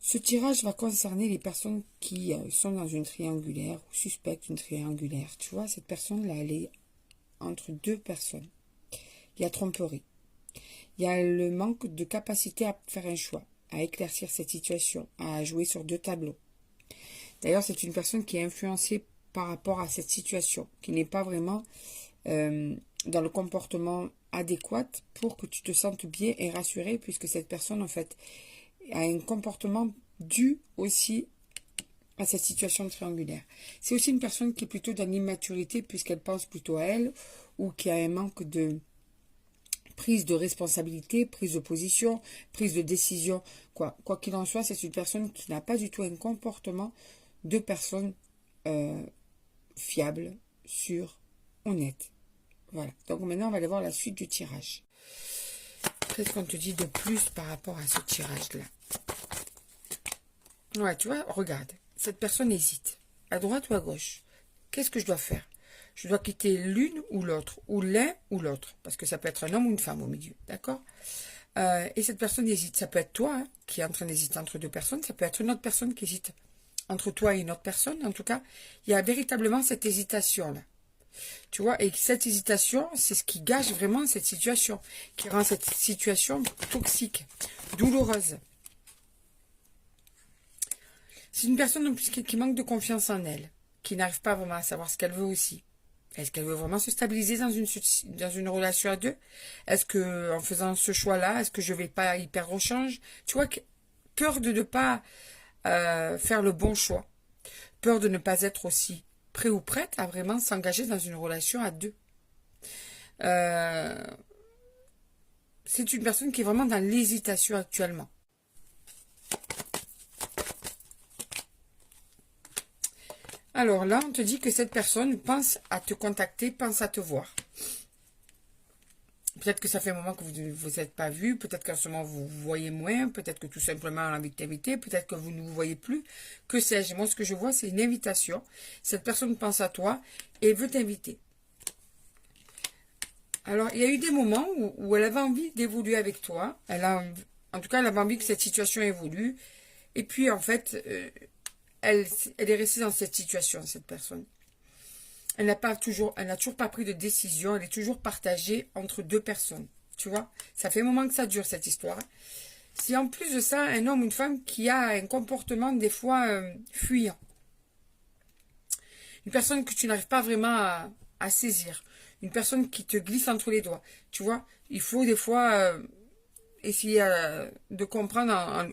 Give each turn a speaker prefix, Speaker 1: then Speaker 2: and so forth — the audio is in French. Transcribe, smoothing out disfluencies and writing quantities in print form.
Speaker 1: Ce tirage va concerner les personnes qui sont dans une triangulaire ou suspectent une triangulaire. Tu vois, cette personne-là, elle est entre deux personnes. Il y a tromperie. Il y a le manque de capacité à faire un choix, à éclaircir cette situation, à jouer sur deux tableaux. D'ailleurs, c'est une personne qui est influencée par rapport à cette situation, qui n'est pas vraiment dans le comportement adéquat pour que tu te sentes bien et rassuré, puisque cette personne, en fait, a un comportement dû aussi à cette situation triangulaire. C'est aussi une personne qui est plutôt dans l'immaturité, puisqu'elle pense plutôt à elle, ou qui a un manque de prise de responsabilité, prise de position, prise de décision. Quoi qu'il en soit, c'est une personne qui n'a pas du tout un comportement de personne fiable, sûre, honnête. Voilà. Donc maintenant, on va aller voir la suite du tirage. Qu'est-ce qu'on te dit de plus par rapport à ce tirage-là? Ouais, tu vois, regarde. Cette personne hésite. À droite ou à gauche? Qu'est-ce que je dois faire? Je dois quitter l'une ou l'autre, ou l'un ou l'autre, parce que ça peut être un homme ou une femme au milieu, d'accord? Et cette personne hésite. Ça peut être toi hein, qui est en train d'hésiter entre deux personnes, ça peut être une autre personne qui hésite entre toi et une autre personne. En tout cas, il y a véritablement cette hésitation-là. Tu vois, et cette hésitation, c'est ce qui gâche vraiment cette situation, qui rend cette situation toxique, douloureuse. C'est une personne en plus qui manque de confiance en elle, qui n'arrive pas vraiment à savoir ce qu'elle veut aussi. Est-ce qu'elle veut vraiment se stabiliser dans une relation à deux? Est-ce que en faisant ce choix-là, est-ce que je vais pas y perdre au change? Tu vois, peur de ne pas faire le bon choix. Peur de ne pas être aussi prêt ou prête à vraiment s'engager dans une relation à deux. C'est une personne qui est vraiment dans l'hésitation actuellement. Alors là, on te dit que cette personne pense à te contacter, pense à te voir. Peut-être que ça fait un moment que vous ne vous êtes pas vu, peut-être qu'en ce moment vous vous voyez moins, peut-être que tout simplement elle a envie de t'inviter, peut-être que vous ne vous voyez plus. Que sais-je? Moi, ce que je vois, c'est une invitation. Cette personne pense à toi et veut t'inviter. Alors, il y a eu des moments où elle avait envie d'évoluer avec toi. En tout cas, elle avait envie que cette situation évolue. Et puis, en fait, elle est restée dans cette situation, cette personne. Elle n'a toujours pas pris de décision. Elle est toujours partagée entre deux personnes. Tu vois, ça fait un moment que ça dure, cette histoire. C'est en plus de ça un homme ou une femme qui a un comportement des fois fuyant. Une personne que tu n'arrives pas vraiment à saisir. Une personne qui te glisse entre les doigts. Tu vois, il faut des fois essayer de comprendre